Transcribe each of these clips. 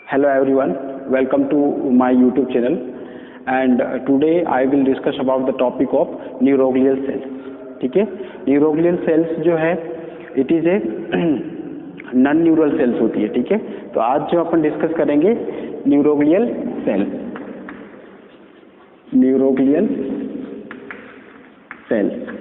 Hello everyone, welcome to my YouTube channel and today I will discuss about the topic of neuroglial cells. ठीक है, neuroglial sales जो है it is a non neural sales होती है. ठीक है, तो आज जो अपन डिस्कस करेंगे neuroglial sales. Neuroglial sales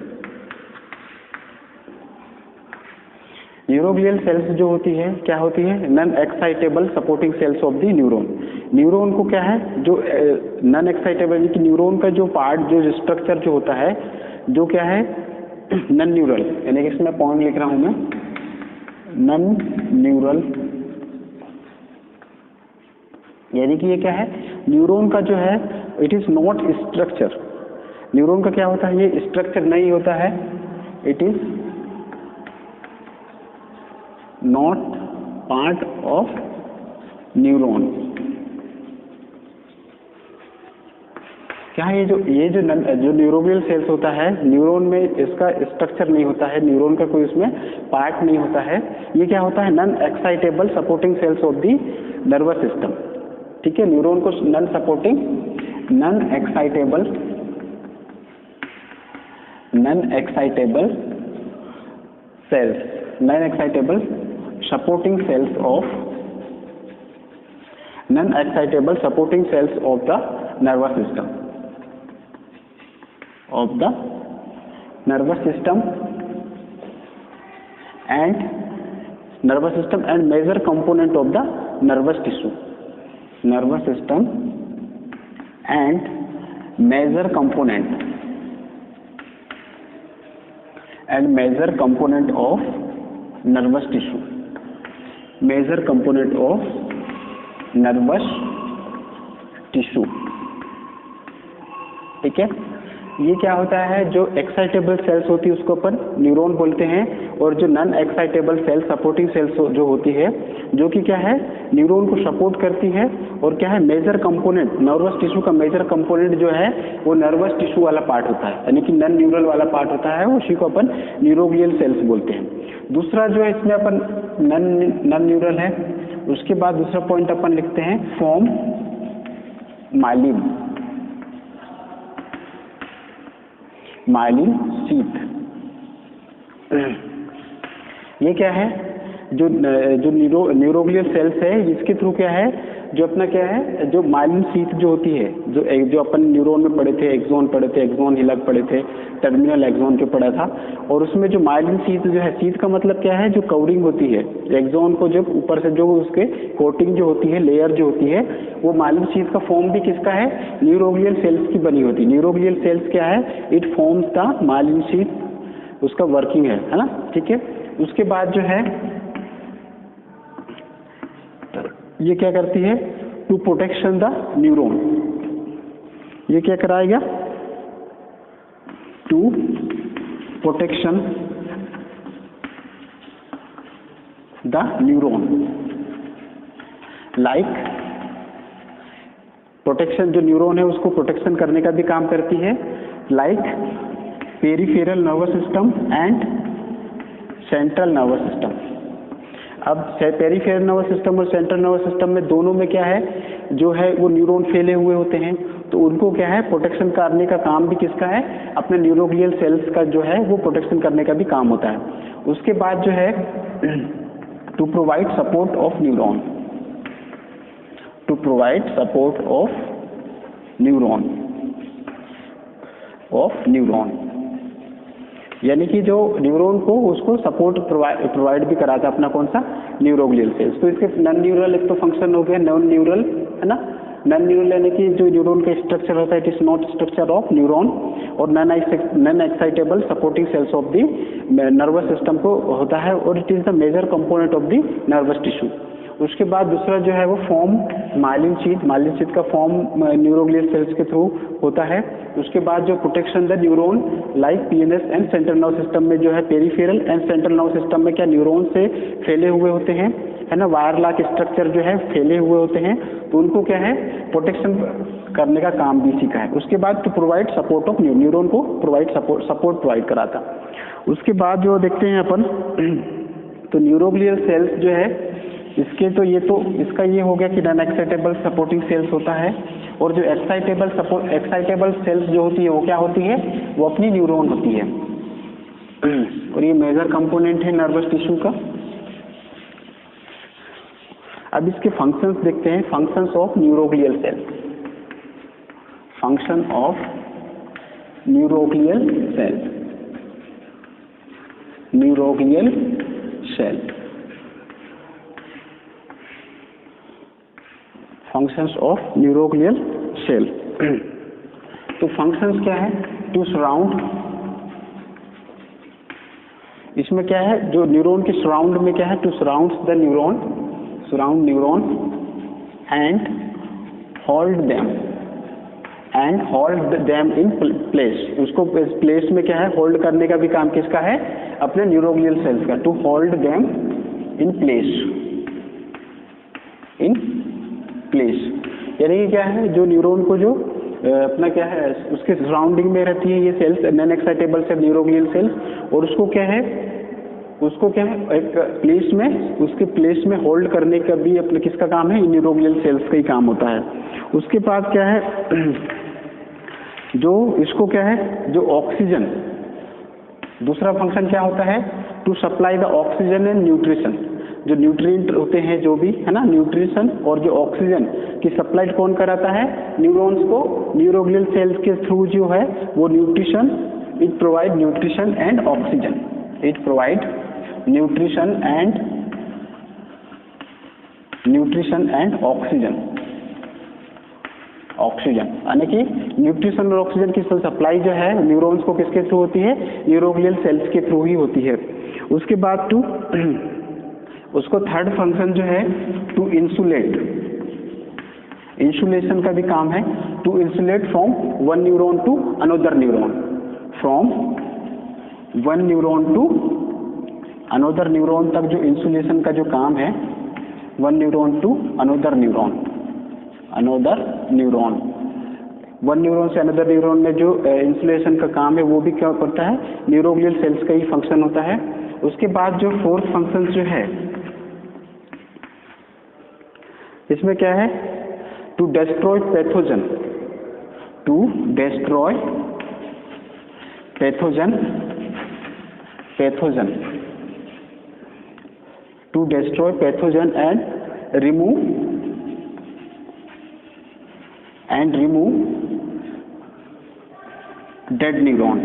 neuroglial sales जो होती है क्या होती है? Non excitable supporting cells of the neuron. Neuron को क्या है, जो नॉन एक्साइटेबल यानी कि न्यूरॉन का जो पार्ट जो स्ट्रक्चर जो होता है जो क्या है नॉन न्यूरल, यानी कि इसमें पॉइंट लिख रहा हूं मैं, नॉन न्यूरल, यानी कि ये क्या है न्यूरॉन का जो है it is not structure. Neuron का क्या होता है, ये स्ट्रक्चर नहीं होता है, it is not part of neuron. क्या है जो न्यूरोग्लियल सेल्स होता है, न्यूरॉन में इसका स्ट्रक्चर नहीं होता है, न्यूरॉन का कोई इसमें पार्ट नहीं होता है. ये क्या होता है non excitable supporting cells of the nervous system. ठीक है, न्यूरॉन को non excitable cells, non excitable supporting cells of non-excitable supporting cells of the nervous system and major component of the nervous tissue. Nervous system and major component of nervous tissue. Major component of nervous tissue. ठीक है, ये क्या होता है, जो excitable sales होती है उसको अपन न्यूरॉन बोलते हैं, और जो non excitable cell supporting cells जो होती है जो कि क्या है न्यूरॉन को सपोर्ट करती है, और क्या है मेजर कंपोनेंट नर्वस टिश्यू का मेजर कंपोनेंट जो है वो नर्वस टिश्यू वाला पार्ट होता है, यानी कि नॉन न्यूरल वाला पार्ट होता है, उसी को अपन न्यूरोग्लियल सेल्स बोलते हैं. दूसरा जो है इसमें अपन नॉन न्यूरल है. उसके बाद दूसरा पॉइंट अपन लिखते हैं फॉर्म माइलिन शीथ. ये क्या है, जो न्यूरोग्लियल सेल्स है इसके थ्रू क्या है जो अपना क्या है जो माइलिन शीथ जो होती है, जो अपन न्यूरॉन में पढ़े थे, एक्सॉन हिलक पढ़े थे, टर्मिनल एक्सॉन जो पढ़ा था, और उसमें जो माइलिन शीथ जो है, शीथ का मतलब क्या है जो कवरिंग होती है एक्सॉन को, जो ऊपर से जो उसके कोटिंग जो होती है, लेयर जो होती है, वो माइलिन शीथ का फॉर्म भी किसका है न्यूरोग्लियल सेल्स की बनी होती है. न्यूरोग्लियल सेल्स क्या है, it forms the myelin sheath, उसका वर्किंग है ना. ठीक है, उसके बाद जो है ये क्या करती है टू प्रोटेक्शन द न्यूरॉन. ये क्या कराएगा to protection the neuron. Like protection, जो न्यूरॉन है उसको प्रोटेक्शन करने का भी काम करती है, like peripheral nervous system and central nervous system. अब पेरिफेरल नर्वस सिस्टम और सेंट्रल नर्वस सिस्टम में दोनों में क्या है जो है वो न्यूरॉन फैले हुए होते हैं, तो उनको क्या है प्रोटेक्शन करने का काम भी किसका है, अपने न्यूरोग्लियल सेल्स का जो है वो प्रोटेक्शन करने का भी काम होता है. उसके बाद जो है to provide support of neuron, यानी कि जो न्यूरॉन को उसको सपोर्ट प्रोवाइड भी कराता है अपना कौन सा न्यूरोग्लियल सेल्स. तो इसके नॉन न्यूरल एक तो फंक्शन हो गया, नॉन न्यूरल है ना. नॉन न्यूरल यानी कि जो न्यूरॉन का स्ट्रक्चर होता है it is not structure of neuron, और non excitable supporting cells of the nervous system को होता है, और it is the major component of the nervous tissue. उसके बाद दूसरा जो है वो फॉर्म माइलिन शीथ का फॉर्म न्यूरोग्लियल सेल्स के थ्रू होता है. उसके बाद जो protection the neuron like PNS and central nerve system में जो है peripheral and central nerve system में क्या न्यूरॉन से फैले हुए होते हैं, है ना, वायर लाक स्ट्रक्चर जो है फैले हुए होते हैं, तो उनको क्या है प्रोटेक्शन करने का काम भी सीखा है. उसके बाद to provide support of neuron को सपोर्ट प्रोवाइड कराता. उसके बाद जो देखते हैं अपन तो न्यूरोग्लियल सेल्स जो है इसके तो ये तो इसका ये हो गया कि नॉन एक्साइटेबल सपोर्टिंग सेल्स होता है, और जो एक्साइटेबल सेल्स जो होती है वो क्या होती है, वो अपनी न्यूरॉन होती है, और ये मेजर कंपोनेंट है नर्वस टिश्यू का। अब इसके फंक्शंस देखते हैं, functions of neuroglial cells. Function of neuroglial cell, neuroglial cell, functions of neuroglial cell. तो फंक्शंस क्या है, टू सराउंड, इसमें क्या है जो न्यूरॉन के सराउंड में क्या है, to surround the neuron, surround neuron and hold them, and hold them in place. उसको प्लेस में क्या है, होल्ड करने का भी काम किसका है, अपने न्यूरोग्लियल सेल्स का, to hold them in place, in place. यानी कि क्या है, जो न्यूरॉन को जो अपना क्या है उसके सराउंडिंग में रहती है ये cells, non excitable cell neuroglial cells, और उसको क्या है एक प्लेस में, उसके प्लेस में होल्ड करने का भी अपने किसका काम है, न्यूरोग्लियल सेल्स का ही काम होता है। उसके बाद क्या है, जो इसको क्या है, जो ऑक्सीजन, दूसरा फंक्शन क्या होता है, to supply the oxygen and nutrition. जो न्यूट्रिएंट होते हैं जो भी है ना, न्यूट्रिशन और जो ऑक्सीजन की सप्लाई कौन कराता है, न्यूरॉन्स को, न्यूरोग्लियल सेल्स के थ्रू जो है वो nutrition, it provide nutrition and oxygen, it provide nutrition and oxygen, oxygen यानी कि न्यूट्रिशन और ऑक्सीजन की सप्लाई जो है न्यूरॉन्स को किसके थ्रू होती है, न्यूरोग्लियल सेल्स के थ्रू ही होती है। उसके बाद टू, उसको थर्ड फंक्शन जो है टू इंसुलेट, इंसुलेशन का भी काम है, to insulate from one neuron to another neuron, from one neuron to another neuron तक जो इंसुलेशन का जो काम है, one neuron to another neuron, another neuron, one neuron से अनदर न्यूरॉन में जो इंसुलेशन का काम है वो भी क्या करता है, न्यूरोग्लियल सेल्स का ही फंक्शन होता है। उसके बाद जो फोर्थ फंक्शन जो है इसमें क्या है, to destroy pathogen, to destroy pathogen, pathogen, to destroy pathogen and remove dead neuron.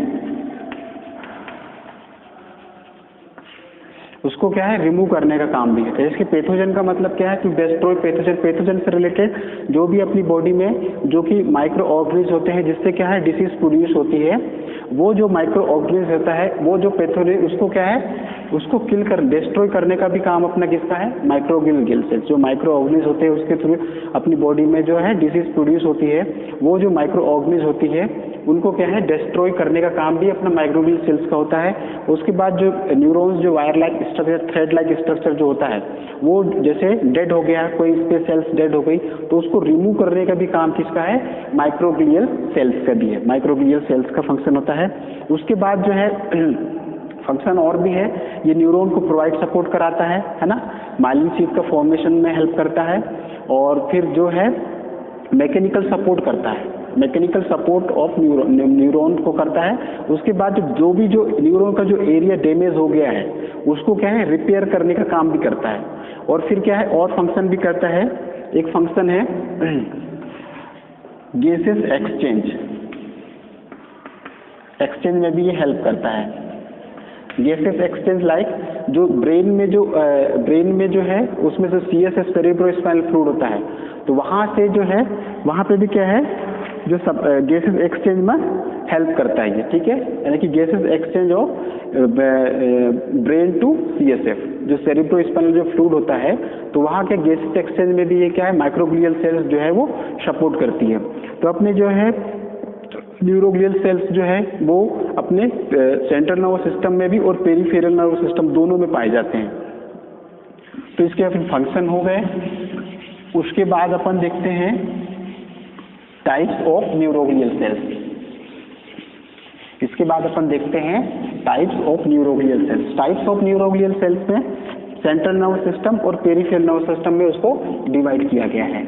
उसको क्या है, रिमूव करने का काम भी है। इसके पैथोजन का मतलब क्या है, टू डेस्ट्रॉय पैथोजन, पैथोजन से रिलेटेड जो भी अपनी बॉडी में जो कि माइक्रो ऑर्गेनिज्म होते हैं जिससे क्या है डिसीज प्रोड्यूस होती है, वो जो माइक्रो ऑर्गेनिज्म होता है वो जो पैथोजन उसको क्या है, उसको किल कर, डिस्ट्रॉय करने का भी काम अपना किसका है, माइक्रोग्लियल सेल्स। जो माइक्रो ऑर्गेनिज्म होते हैं उसके थ्रू अपनी बॉडी में जो है डिसीज प्रोड्यूस होती है, वो जो माइक्रो ऑर्गेनिज्म होती है उनको क्या है डिस्ट्रॉय करने का काम भी अपना माइक्रोग्लियल सेल्स का होता है। उसके बाद जो न्यूरॉन्स जो wire like structure, thread like structure जो होता है वो जैसे डेड हो गया, कोई स्पेस सेल्स डेड हो गई तो उसको रिमूव करने का भी काम किसका है, माइक्रोग्लियल सेल्स का भी है, माइक्रोग्लियल सेल्स का फंक्शन होता है। उसके बाद जो है फंक्शन और भी है, ये न्यूरॉन को प्रोवाइड सपोर्ट कराता है ना, माइलिन शीथ का फॉर्मेशन में हेल्प करता है, और फिर जो है मैकेनिकल सपोर्ट करता है, मैकेनिकल सपोर्ट ऑफ न्यूरॉन को करता है। उसके बाद जो भी जो न्यूरॉन का जो एरिया डैमेज हो गया है उसको क्या है रिपेयर करने का काम भी करता है। और फिर क्या है और फंक्शन भी करता है, एक फंक्शन है गैसेस एक्सचेंज, एक्सचेंज में भी ये हेल्प करता है। गैसेस एक्सचेंज लाइक जो ब्रेन में जो है उसमें जो CSF सेरेब्रोस्पाइनल फ्लूइड होता है तो वहाँ से जो है वहाँ पे भी क्या है जो सब गैसेस एक्सचेंज में हेल्प करता है ये, ठीक है। यानी कि gases exchange of brain to CSF, जो सेरेब्रोस्पाइनल जो फ्लूइड होता है तो वहाँ के गैसेस एक्सचेंज में भी ये क्या है माइक्रोग्लियल सेल्स जो है वो सपोर्ट करती है। तो अपने जो है न्यूरोग्लियल सेल्स जो है वो अपने सेंट्रल नर्वस सिस्टम में भी और पेरिफेरल नर्वस सिस्टम दोनों में पाए जाते हैं। तो इसके फिर फंक्शन हो गए। उसके बाद अपन देखते हैं टाइप्स ऑफ न्यूरोग्लियल सेल्स। इसके बाद अपन देखते हैं types of neuroglial cells. Types of neuroglial cells में सेंट्रल नर्वस सिस्टम और पेरिफेरल नर्वस सिस्टम में उसको डिवाइड किया गया है।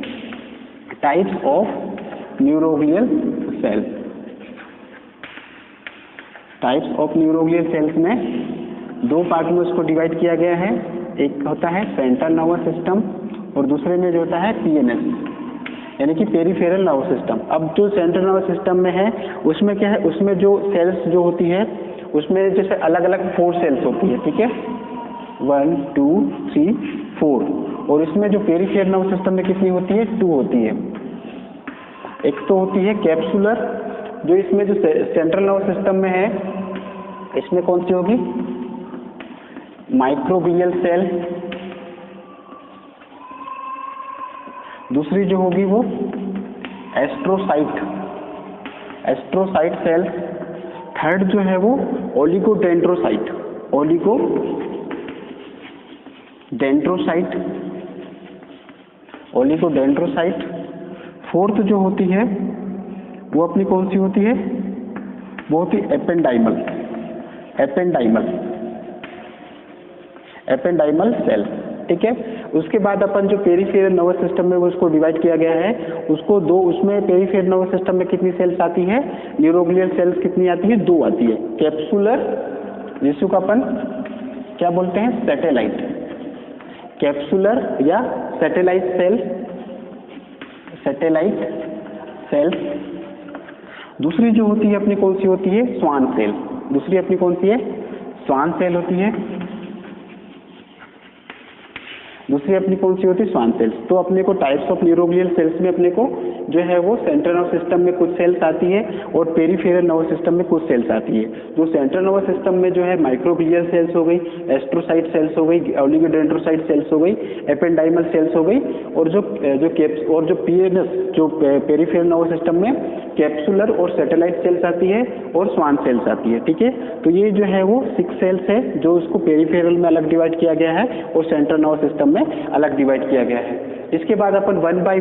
Types of neuroglial cell, types of neuroglial cells में दो पार्ट में उसको डिवाइड किया गया है। एक होता है सेंट्रल नर्वस सिस्टम और दूसरे में जो होता है पीएनएस, यानी कि पेरिफेरल नर्वस सिस्टम। अब जो सेंट्रल नर्वस सिस्टम में है उसमें क्या है, उसमें जो सेल्स जो होती है उसमें जैसे अलग अलग 4 सेल्स होती है, ठीक है, 1 2 3 4। और इसमें जो पेरिफेरल नर्वस सिस्टम में कितनी होती है, 2 होती है। एक तो होती है कैप्सुलर, जो इसमें जो सेंट्रल नर्वस सिस्टम में है इसमें कौन सी होगी, माइक्रोग्लियल सेल। दूसरी जो होगी वो एस्ट्रोसाइट, एस्ट्रोसाइट सेल। थर्ड जो है वो ओलिगोडेंड्रोसाइट, ओलिगोडेंड्रोसाइट, ओलिगोडेंड्रोसाइट। फोर्थ जो होती है वो अपनी कौन सी होती है, वो होती है एपेंडाइमल, एपेंडाइमल, एपेंडाइमल सेल, ठीक है। उसके बाद अपन जो पेरिफेरल नर्वस सिस्टम में वो उसको डिवाइड किया गया है, उसको दो, उसमें पेरिफेरल नर्वस सिस्टम में कितनी सेल्स आती है, न्यूरोग्लियल सेल्स कितनी आती है, 2 आती है। कैप्सुलर, जिसको अपन क्या बोलते हैं, सैटेलाइट, कैप्सुलर या सैटेलाइट सेल, सैटेलाइट सेल्स। दूसरी जो होती है अपनी कौन सी होती है, स्वान सेल। दूसरी अपनी कौन सी है, स्वान सेल होती है। दूसरी अपनी कौन सी होती है, स्वान सेल्स। तो अपने को टाइप्स ऑफ न्यूरोग्लियल सेल्स में अपने को जो है वो सेंट्रल नर्वस सिस्टम में कुछ सेल्स आती है और पेरिफेरल नर्वस सिस्टम में कुछ सेल्स आती है। जो सेंट्रल नर्वस सिस्टम में जो है माइक्रोग्लियल सेल्स हो गई, एस्ट्रोसाइट सेल्स हो गई, ओलिगोडेंड्रोसाइट सेल्स हो गई, एपेंडाइमल सेल्स हो गई, और जो पीएनएस, जो पेरिफेरल नर्वस सिस्टम में कैप्सुलर और सैटेलाइट सेल्स आती है और स्वान सेल्स आती है, ठीक है। तो ये जो है वो 6 सेल्स है जो उसको पेरिफेरल में अलग डिवाइड किया गया है और सेंट्रल नर्वस सिस्टम में अलग डिवाइड किया गया है। इसके बाद अपन वन बाय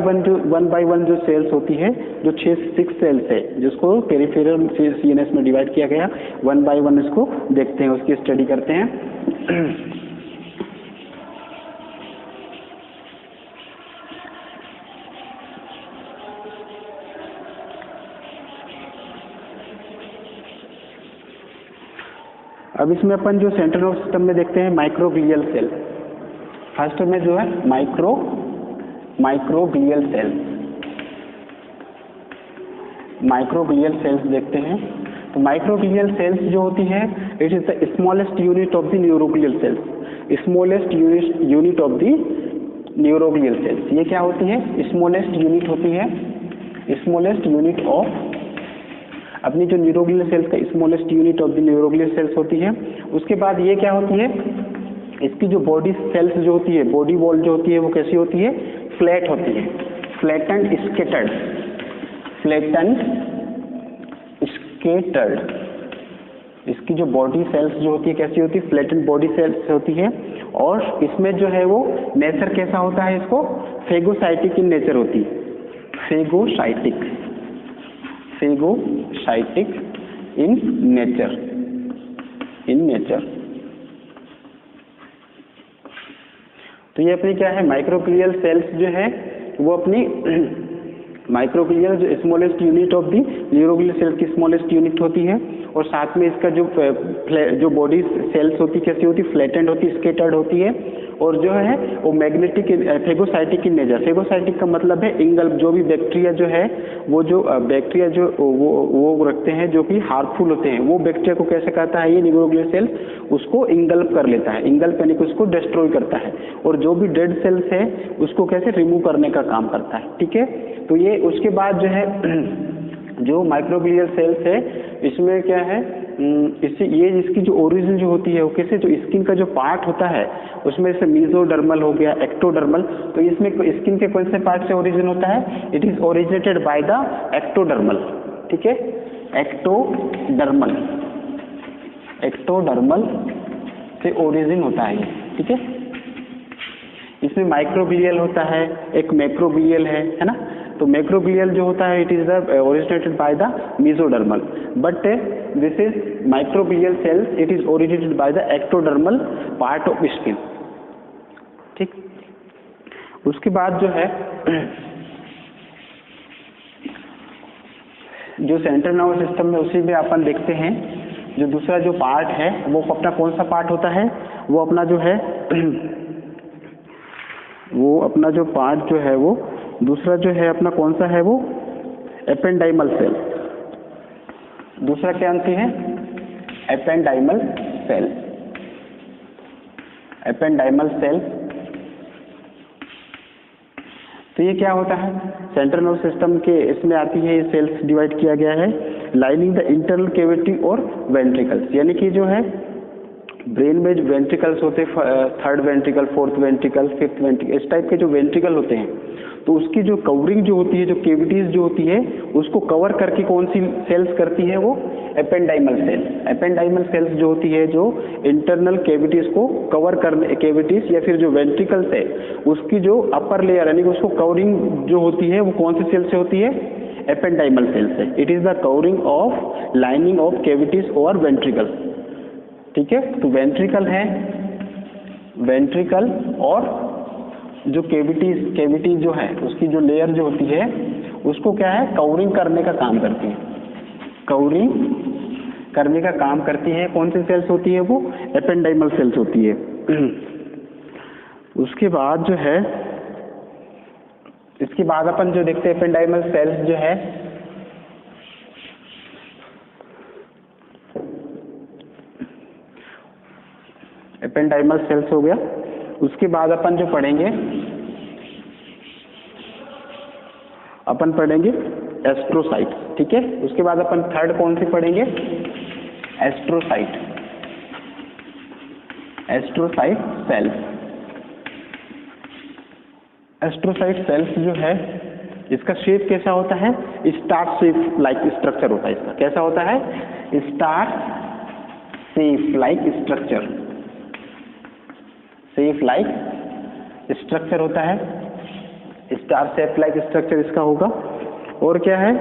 वन जो सेल्स होती है, जो 6 सेल्स है जिसको पेरिफेरल सीएनएस में डिवाइड किया गया, वन बाय वन इसको देखते हैं, उसकी स्टडी करते हैं। अब इसमें अपन जो सेंट्रल नर्वस सिस्टम में देखते हैं माइक्रोग्लियल सेल। फर्स्ट में जो है माइक्रोग्लियल सेल्स, माइक्रोग्लियल सेल्स देखते हैं। तो माइक्रोग्लियल सेल्स जो होती है, it is the smallest unit of the neuroglial sales, smallest unit of the neuroglial sales. ये क्या होती है, स्मॉलेस्ट यूनिट होती है, स्मॉलेस्ट यूनिट ऑफ अपनी जो न्यूरोग्लियल सेल्स का smallest unit of the neuroglial sales होती है। उसके बाद ये क्या होती है, इसकी जो बॉडी सेल्स जो होती है, बॉडी वॉल जो होती है वो कैसी होती है, फ्लैट होती है, फ्लैटेंड स्केटर्ड, फ्लैटेंड स्केटर्ड। इसकी जो बॉडी सेल्स जो होती है कैसी होती है, फ्लैटेंड बॉडी सेल्स होती है। और इसमें जो है वो नेचर कैसा होता है, इसको फेगोसाइटिक इन नेचर होती है, phagocytic, phagocytic in nature, in nature. तो ये अपनी क्या है, माइक्रोग्लियल सेल्स जो है वो अपनी माइक्रोग्लियल जो smallest unit of the neuroglial sales की स्मॉलेस्ट यूनिट होती है। और साथ में इसका जो बॉडी सेल्स होती कैसी होती, फ्लैटेंड होती, स्केटर्ड होती है। और जो है वो magnetic phagocytic in nature. Phagocytic का मतलब है इंगल्फ, जो भी बैक्टीरिया जो है वो जो बैक्टीरिया जो वो रखते हैं जो कि हार्मफुल होते हैं, वो बैक्टीरिया को कैसे कहता है ये न्यूरोग्लियल सेल, उसको इंगल्फ कर लेता है, इंगल्फ यानी कि उसको डिस्ट्रॉय करता है। और जो भी डेड सेल्स है उसको कैसे रिमूव करने का काम करता है, ठीक है। तो ये उसके बाद जो है जो माइक्रोग्लियल सेल्स है इसमें क्या है, इसकी जो ओरिजिन जो होती है वो कैसे, जो स्किन का जो पार्ट होता है उसमें से मीजोडर्मल हो गया, एक्टोडर्मल। तो इसमें स्किन के कौन से पार्ट से ओरिजिन होता है, it is originated by the ectodermal, ठीक है, एक्टोडर्मल, एक्टोडर्मल से ओरिजिन होता है ये, ठीक है। इसमें माइक्रोग्लियल होता है, एक मैक्रोग्लियल है ना। तो मैक्रोग्लियल जो होता है it is the originated by the mesodermal, but this is microglial cells, it is originated by the ectodermal part of skin, ठीक। उसके बाद जो है जो सेंट्रल नर्वस सिस्टम में उसी में अपन देखते हैं जो दूसरा जो पार्ट है वो अपना कौन सा पार्ट होता है, वो अपना जो है वो अपना जो पार्ट जो है वो दूसरा जो है अपना कौन सा है, वो एपेंडाइमल सेल। दूसरा क्या अंत है, एपेंडाइमल सेल। Ependymal cell. तो ये क्या होता है, सेंट्रल नर्वस सिस्टम के इसमें आती है, ये सेल्स डिवाइड किया गया है लाइनिंग द इंटरनल कैविटी और वेंट्रिकल्स। यानी कि जो है ब्रेन में जो वेंट्रिकल्स होते हैं, third ventricle, fourth ventricle, fifth ventricle, इस टाइप के जो वेंट्रिकल होते हैं, तो उसकी जो कवरिंग जो होती है, जो कैविटीज जो होती है, उसको कवर करके कौन सी सेल्स करती है, वो एपेंडाइमल सेल। एपेंडाइमल सेल्स जो होती है जो इंटरनल कैविटीज को कवर करने, कैविटीज या फिर जो वेंट्रिकल्स है उसकी जो अपर लेयर यानी कि उसको कवरिंग जो होती है वो कौन सी सेल से होती है, एपेंडाइमल सेल से। It is the covering of lining of cavities और वेंट्रिकल। ठीक है, तो वेंट्रिकल है, वेंट्रिकल और जो कैविटीज जो है उसकी जो लेयर जो होती है उसको क्या है, कवरिंग करने का काम करती है। कवरिंग करने का काम करती है। कौन सी सेल्स होती है, वो एपेंडाइमल सेल्स होती है। उसके बाद जो है, इसके बाद अपन जो देखते हैं एपेंडाइमल सेल्स जो है एपेंडाइमल सेल्स हो गया। उसके बाद अपन जो पढ़ेंगे, अपन पढ़ेंगे एस्ट्रोसाइट। ठीक है, उसके बाद अपन थर्ड कौन सी पढ़ेंगे, astrocyte. Astrocyte cells. Astrocyte cells जो है इसका शेप कैसा होता है, स्टार शेप लाइक स्ट्रक्चर होता है। इसका कैसा होता है, star shape like structure. Shape like structure होता है, स्टार शेप लाइक स्ट्रक्चर इसका होगा। और क्या है,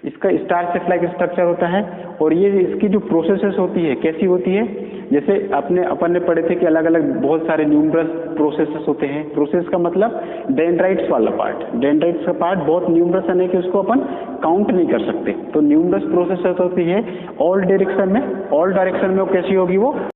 इसका स्टार शेप लाइक स्ट्रक्चर होता है। और ये इसकी जो प्रोसेसेस होती है कैसी होती है, जैसे अपन ने पढ़े थे कि अलग अलग बहुत सारे न्यूमरस प्रोसेसेस होते हैं। प्रोसेस का मतलब डेंड्राइट्स वाला पार्ट। डेंड्राइट्स का पार्ट बहुत न्यूमरस है कि उसको अपन काउंट नहीं कर सकते। तो न्यूमरस प्रोसेसेस होती है ऑल डायरेक्शन में। ऑल डायरेक्शन में वो कैसी होगी, वो